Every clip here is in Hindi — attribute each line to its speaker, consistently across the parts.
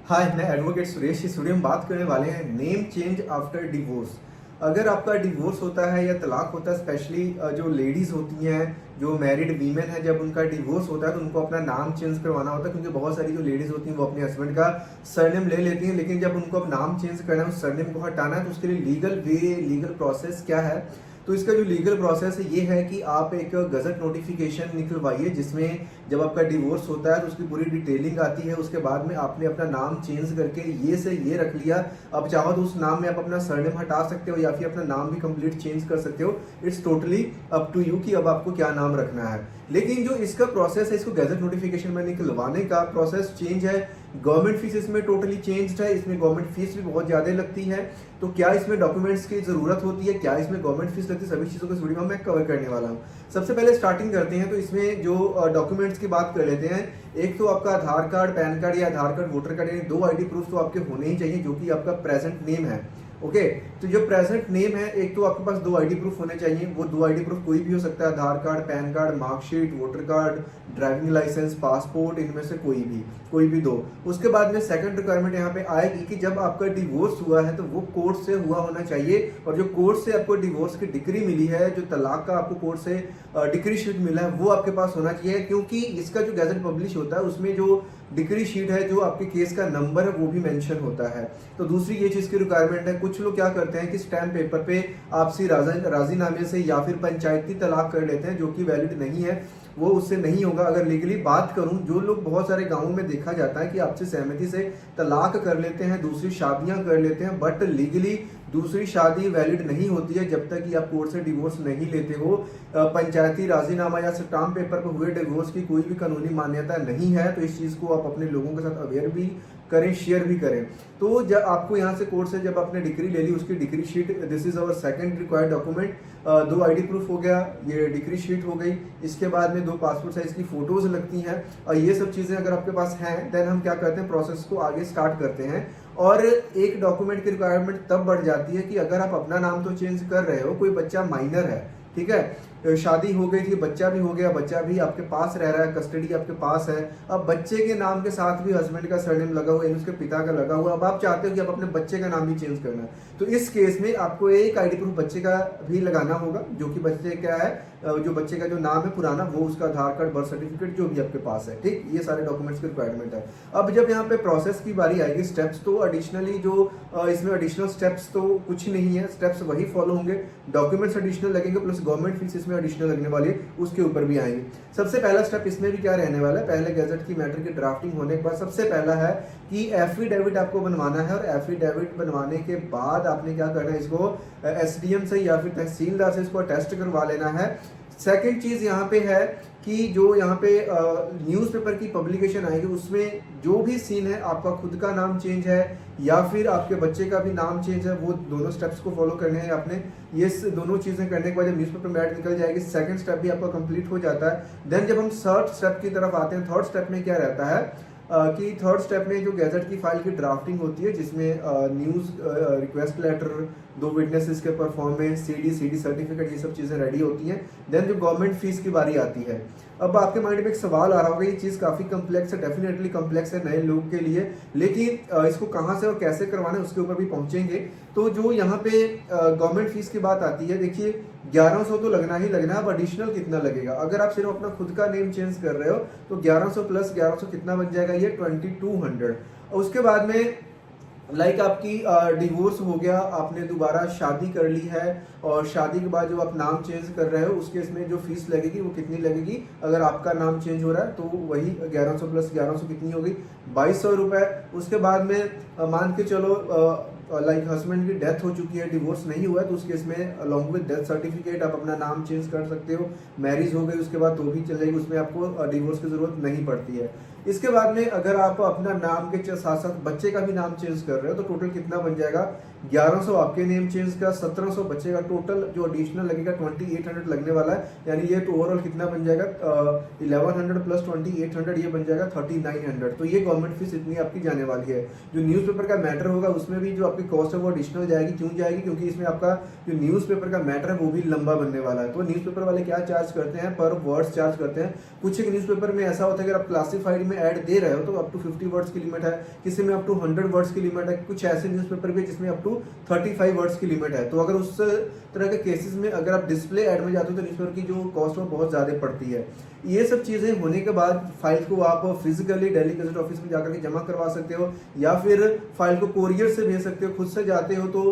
Speaker 1: हाय, मैं एडवोकेट सुरेश। इस वीडियो में बात करने वाले हैं नेम चेंज आफ्टर डिवोर्स। अगर आपका डिवोर्स होता है या तलाक होता है, स्पेशली जो लेडीज होती हैं, जो मैरिड वीमेन है, जब उनका डिवोर्स होता है तो उनको अपना नाम चेंज करवाना होता है, क्योंकि बहुत सारी जो लेडीज होती हैं वो अपने हस्बैंड का सरनेम ले लेती हैं, लेकिन जब उनको अब नाम चेंज करना है, उस सरनेम को हटाना है, तो उसके लिए लीगल प्रोसेस क्या है। तो इसका जो लीगल प्रोसेस है ये है कि आप एक गजट नोटिफिकेशन निकलवाइए, जिसमें जब आपका डिवोर्स होता है तो उसकी पूरी डिटेलिंग आती है। उसके बाद में आपने अपना नाम चेंज करके ये से ये रख लिया। अब चाहो तो उस नाम में आप अपना सरनेम हटा सकते हो या फिर अपना नाम भी कंप्लीट चेंज कर सकते हो। It's totally up to you कि अब आपको क्या नाम रखना है। लेकिन जो इसका प्रोसेस है, इसको गैजेट नोटिफिकेशन में निकलवाने का प्रोसेस चेंज है। गवर्नमेंट फीस इसमें टोटली चेंज्ड है। इसमें गवर्नमेंट फीस भी बहुत ज्यादा लगती है। तो क्या इसमें डॉक्यूमेंट्स की जरूरत होती है, क्या इसमें गवर्नमेंट फीस लगती है, सभी चीजों को इस वीडियो में मैं कवर करने वाला हूँ। सबसे पहले स्टार्टिंग करते हैं, तो इसमें जो डॉक्यूमेंट्स की बात कर लेते हैं। एक तो आपका आधार कार्ड, पैन कार्ड या आधार कार्ड वोटर कार्ड, यानी 2 आईडी प्रूफ तो आपके होने ही चाहिए, जो कि आपका प्रेजेंट नेम है। ओके, तो जो प्रेजेंट नेम है, एक तो आपके पास 2 आईडी प्रूफ होने चाहिए। वो 2 आईडी प्रूफ कोई भी हो सकता है, Aadhaar card, PAN card, marksheet, voter card, driving licence, passport, इनमें से कोई भी 2। उसके बाद में सेकंड रिक्वायरमेंट यहाँ पे आएगी कि जब आपका डिवोर्स हुआ है तो वो कोर्ट से हुआ होना चाहिए, और जो कोर्ट से आपको डिवोर्स की डिक्री मिली है, जो तलाक का आपको कोर्ट से डिक्री शीट मिला है, वो आपके पास होना चाहिए। क्योंकि इसका जो गैजेट पब्लिश होता है उसमें जो डिक्री शीट है, जो आपके केस का नंबर है, वो भी मेंशन होता है। तो दूसरी ये चीज की रिक्वायरमेंट है। कुछ लोग क्या करते हैं कि स्टैम्प पेपर पे आपसी राजीनामे से या फिर पंचायती तलाक कर लेते हैं, जो कि वैलिड नहीं है। वो उससे नहीं होगा। अगर लीगली बात करूं, जो लोग बहुत सारे गांवों में देखा जाता है कि आपसी सहमति से तलाक कर लेते हैं, दूसरी शादियां कर लेते हैं, बट लीगली दूसरी शादी वैलिड नहीं होती है जब तक कि आप कोर्ट से डिवोर्स नहीं लेते हो। पंचायती राजीनामा या स्टाम्प पेपर पर हुए डिवोर्स की कोई भी कानूनी मान्यता नहीं है। तो इस चीज को आप अपने लोगों के साथ अवेयर भी करें, शेयर भी करें। तो जब आपको यहाँ से कोर्ट से जब आपने डिग्री ले ली, उसकी degree sheet, this is our second required document. 2 ID proof हो गया, ये डिग्री शीट हो गई। इसके बाद में 2 पासपोर्ट साइज की फोटोज लगती हैं, और ये सब चीजें अगर आपके पास हैं, देन हम क्या करते हैं, प्रोसेस को आगे स्टार्ट करते हैं। और एक डॉक्यूमेंट की रिक्वायरमेंट तब बढ़ जाती है कि अगर आप अपना नाम तो चेंज कर रहे हो, कोई बच्चा माइनर है, ठीक है, शादी हो गई थी, बच्चा भी हो गया, बच्चा भी आपके पास रह रहा है, कस्टडी आपके पास है। अब बच्चे के नाम के साथ भी हस्बैंड का सरनेम लगा हुआ है, उसके पिता का लगा हुआ। अब आप चाहते हो कि आप अपने बच्चे का नाम भी चेंज करना है, तो इस केस में आपको एक आईडी प्रूफ बच्चे का भी लगाना होगा, जो कि बच्चे क्या है, जो बच्चे का जो नाम है पुराना, वो उसका आधार कार्ड, बर्थ सर्टिफिकेट, जो भी आपके पास है। ठीक, ये सारे डॉक्यूमेंट्स की रिक्वायरमेंट है। अब जब यहाँ पे प्रोसेस की बारी आएगी, स्टेप्स तो एडिशनली जो इसमें एडिशनल स्टेप्स तो कुछ नहीं है, स्टेप्स वही फॉलो होंगे। डॉक्यूमेंट्स एडिशनल लगेंगे, प्लस गवर्नमेंट फीस इसमें एडिशनल लगने वाली है, उसके ऊपर भी आएंगे। सबसे पहला स्टेप इसमें भी क्या रहने वाला है, पहले गैजेट की मैटर की ड्राफ्टिंग होने के बाद सबसे पहला है कि एफिडेविट आपको बनवाना है। और एफिडेविट बनवाने के बाद आपने क्या करना है, इसको एसडीएम से या फिर तहसीलदार से इसको अटेस्ट करवा लेना है। सेकंड चीज यहाँ पे है कि जो यहाँ पे न्यूज़पेपर की पब्लिकेशन आएगी, उसमें जो भी सीन है, आपका खुद का नाम चेंज है या फिर आपके बच्चे का भी नाम चेंज है, वो दोनों स्टेप्स को फॉलो करने हैं आपने। ये दोनों चीजें करने के बाद जब न्यूज़पेपर में ऐड निकल जाएगी, सेकंड स्टेप भी आपका कंप्लीट हो जाता है। देन जब हम थर्ड स्टेप की तरफ आते हैं, थर्ड स्टेप में क्या रहता है कि थर्ड स्टेप में जो गैजेट की फाइल की ड्राफ्टिंग होती है, जिसमें न्यूज रिक्वेस्ट लेटर, 2 विटनेसेस के परफॉर्मेंस, सीडी सर्टिफिकेट, ये सब चीजें रेडी होती हैं। देन जो गवर्नमेंट फीस की बारी आती है। अब आपके माइंड में एक सवाल आ रहा होगा, ये चीज काफी कम्प्लेक्स है, डेफिनेटली कम्प्लेक्स है नए लोग के लिए, लेकिन इसको कहाँ से और कैसे करवाना है उसके ऊपर भी पहुंचेंगे। तो जो यहाँ पे गवर्नमेंट फीस की बात आती है, देखिए 1100 तो लगना ही लगना है। अब एडिशनल कितना लगेगा, अगर आप सिर्फ अपना खुद का नेम चेंज कर रहे हो तो 1100 प्लस 1100 कितना बन जाएगा, ये 2200। उसके बाद में लाइक आपकी डिवोर्स हो गया, आपने दोबारा शादी कर ली है, और शादी के बाद जो आप नाम चेंज कर रहे हो, उस केस में जो फीस लगेगी वो कितनी लगेगी, अगर आपका नाम चेंज हो रहा है तो वही 1100 प्लस 1100 कितनी होगी, 2200 रुपए। उसके बाद में मान के चलो लाइक हस्बैंड की डेथ हो चुकी है, डिवोर्स नहीं हुआ है, तो उस केस में अलॉन्ग विद डेथ सर्टिफिकेट आप अपना नाम चेंज कर सकते हो। मैरिज हो गई उसके बाद तो भी चलेगी, उसमें आपको डिवोर्स की जरूरत नहीं पड़ती है। इसके बाद में अगर आप अपना नाम के साथ साथ बच्चे का भी नाम चेंज कर रहे हो, तो टोटल कितना बन जाएगा, 1100 आपके नेम चेंज का, 1700 बच्चे का, टोटल जो एडिशनल लगेगा 2800 लगने वाला है, यानी ये तो ओवरऑल कितना बन जाएगा 1100 प्लस 2800 ये बन जाएगा 3900। तो ये गवर्नमेंट फीस इतनी आपकी जाने वाली है। जो न्यूज़पेपर का मैटर होगा उसमें भी जो आपकी कॉस्ट है वो एडिशनल जाएगी। क्यों जाएगी? क्योंकि इसमें आपका जो न्यूज़पेपर का मैटर है वो भी लंबा बनने वाला है। तो न्यूज़पेपर वाले क्या चार्ज करते हैं? पर वर्ड्स चार्ज करते हैं। कुछ एक न्यूज़पेपर में ऐसा होता है अगर आप क्लासिफाइड में ऐड दे रहे हो तो अप टू 50 वर्ड्स की लिमिट है, किसी में अप टू 100 वर्ड्स की लिमिट है, कुछ ऐसे न्यूज़पेपर भी जिसमें अप टू 35 वर्ड्स की लिमिट है। तो अगर उस तरह के केसेस में अगर आप डिस्प्ले ऐड में जाते हो तो न्यूज़पेपर की जो कॉस्ट है बहुत ज़्यादा पड़ती है। ये सब चीज़ें होने के बाद फाइल को आप फिजिकली दिल्ली गजट ऑफिस में जाकर के जमा करवा सकते हो, या फिर फाइल को कोरियर से भेज सकते हो। खुद से जाते हो तो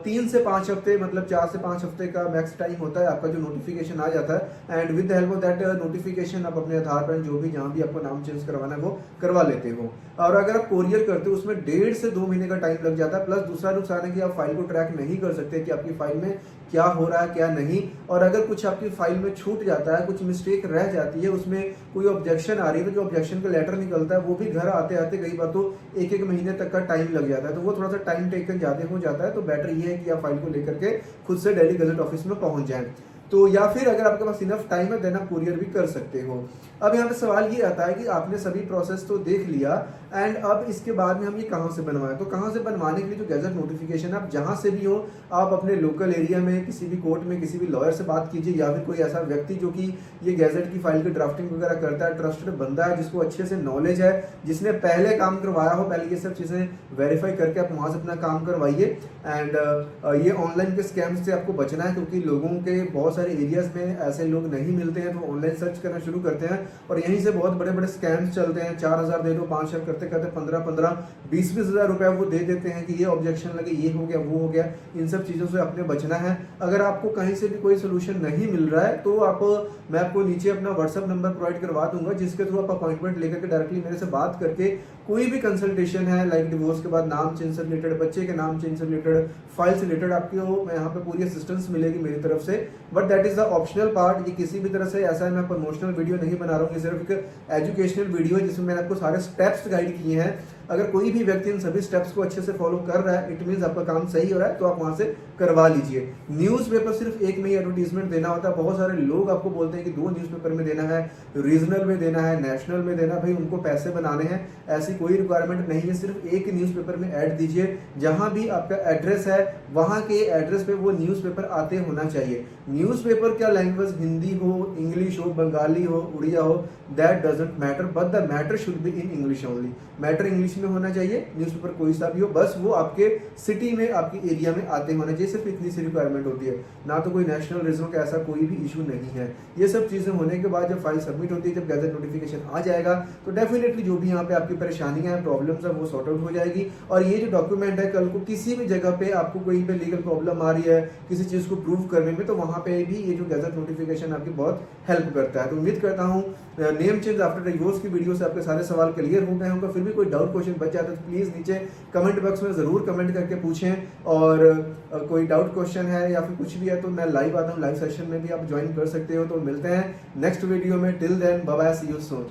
Speaker 1: 3 से 5 हफ्ते, मतलब 4 से 5 हफ्ते का मैक्स टाइम होता है आपका जो नोटिफिकेशन आ जाता है। And with the help of that notification आप अपने आधार पर जो भी जहाँ भी आपको नाम चेंज करवाना है वो करवा लेते हो। और अगर आप कोरियर करते हो उसमें 1.5 से 2 महीने का टाइम लग जाता है। प्लस दूसरा नुकसान है कि आप फाइल को ट्रैक नहीं कर सकते कि आपकी फाइल में क्या हो रहा है क्या नहीं। और अगर कुछ आपकी फाइल में छूट जाता है, कुछ मिस्टेक रह जाती है, उसमें कोई ऑब्जेक्शन आ रही है तो जो ऑब्जेक्शन का लेटर निकलता है वो भी घर आते आते कई बार तो 1-1 महीने तक का टाइम लग जाता है। तो वो थोड़ा सा टाइम टेकन ज्यादा हो जाता है। तो बेटर ये है कि आप फाइल को लेकर के खुद से दिल्ली गजट ऑफिस में पहुंच जाएं। तो या फिर अगर आपके पास इनफ टाइम है देन आप कुरियर भी कर सकते हो। अब यहाँ पे सवाल ये आता है कि आपने सभी प्रोसेस तो देख लिया एंड अब इसके बाद में हम ये कहाँ से बनवाएं? तो कहाँ से बनवाने के लिए जो गैजेट नोटिफिकेशन आप जहाँ से भी हो, आप अपने लोकल एरिया में किसी भी कोर्ट में किसी भी लॉयर से बात कीजिए, या फिर कोई ऐसा व्यक्ति जो कि ये गैजेट की फाइल की ड्राफ्टिंग वगैरह करता है, ट्रस्टेड बंदा है जिसको अच्छे से नॉलेज है, जिसने पहले काम करवाया हो, पहले ये सब चीज़ें वेरीफाई करके आप वहाँ से अपना काम करवाइए। एंड ये ऑनलाइन के स्कैम से आपको बचना है, क्योंकि लोगों के बहुत सारे एरियाज में ऐसे लोग नहीं मिलते हैं तो ऑनलाइन सर्च करना शुरू करते हैं और यहीं से बहुत बड़े बड़े स्कैम्स चलते हैं। 4000 दे दो, 5,000 करते करते 15-15, 20-20 हज़ार रुपया वो दे देते हैं कि ये ऑब्जेक्शन लगे, ये हो गया वो हो गया। इन सब चीज़ों से अपने बचना है। अगर आपको कहीं से भी कोई सोल्यूशन नहीं मिल रहा है तो मैं आपको नीचे अपना व्हाट्सएप नंबर प्रोवाइड करवा दूंगा, जिसके थ्रू आप अपॉइंटमेंट लेकर के डायरेक्टली मेरे से बात करके कोई भी कंसल्टेशन है, लाइक डिवोर्स के बाद नाम चेंज से रिलेटेड, बच्चे के नाम चेंज से रिलेटेड, फाइल से रिलेटेड, आपको यहाँ पे पूरी असिस्टेंस मिलेगी मेरी तरफ से। But that is the optional part. ये किसी भी तरह से ऐसा है मैं प्रमोशनल वीडियो नहीं बना रहा हूँ, ये सिर्फ एक एजुकेशनल वीडियो है जिसमें मैंने आपको सारे स्टेप्स गाइड किए हैं। अगर कोई भी व्यक्ति इन सभी स्टेप्स को अच्छे से फॉलो कर रहा है, इट मींस आपका काम सही हो रहा है, तो आप वहां से करवा लीजिए। न्यूज़पेपर सिर्फ एक में ही एडवर्टीजमेंट देना होता है। बहुत सारे लोग आपको बोलते हैं कि 2 न्यूज़पेपर में देना है, रीजनल में देना है, नेशनल में देना है। भाई उनको पैसे बनाने हैं, ऐसी कोई रिक्वायरमेंट नहीं है। सिर्फ एक न्यूज़पेपर में ऐड दीजिए, जहां भी आपका एड्रेस है वहां के एड्रेस पे वो न्यूज़पेपर आते होना चाहिए। न्यूज़पेपर क्या लैंग्वेज, हिंदी हो, इंग्लिश हो, बंगाली हो, उड़िया हो, that doesn't matter, but the matter should be in English only. Matter English में होना चाहिए, न्यूज़पेपर कोई सा भी हो, बस वो आपके सिटी में, आपकी एरिया में आते होना चाहिए। सिर्फ इतनी सी रिक्वायरमेंट होती है, ना तो कोई नेशनल रीजन का ऐसा कोई भी इशू नहीं है। ये सब चीजें होने के बाद जब फाइल सबमिट होती है, जब गैजेट नोटिफिकेशन आ जाएगा, तो डेफिनेटली जो भी यहाँ पे आपकी परेशानियां हैं, प्रॉब्लम्स है, वो सॉर्ट आउट हो जाएगी। और ये जो डॉक्यूमेंट है, कल को किसी भी जगह पे आपको कोई पे लीगल प्रॉब्लम आ रही है किसी चीज को प्रूव करने में, तो वहां पे भी ये जो गैजेट नोटिफिकेशन आपकी बहुत हेल्प करता है। तो उम्मीद करता हूँ नेम चेंज आफ्टर डिवोर्स की वीडियो से आपके सारे सवाल क्लियर हो गए होंगे। फिर भी कोई डाउट क्वेश्चन बच जाता है तो प्लीज नीचे कमेंट बॉक्स में जरूर कमेंट करके पूछें। और कोई डाउट क्वेश्चन है या फिर कुछ भी है तो मैं लाइव आता हूँ, लाइव सेशन में भी आप ज्वाइन कर सकते हो। तो मिलते हैं नेक्स्ट वीडियो में। Till then bye bye, see you soon.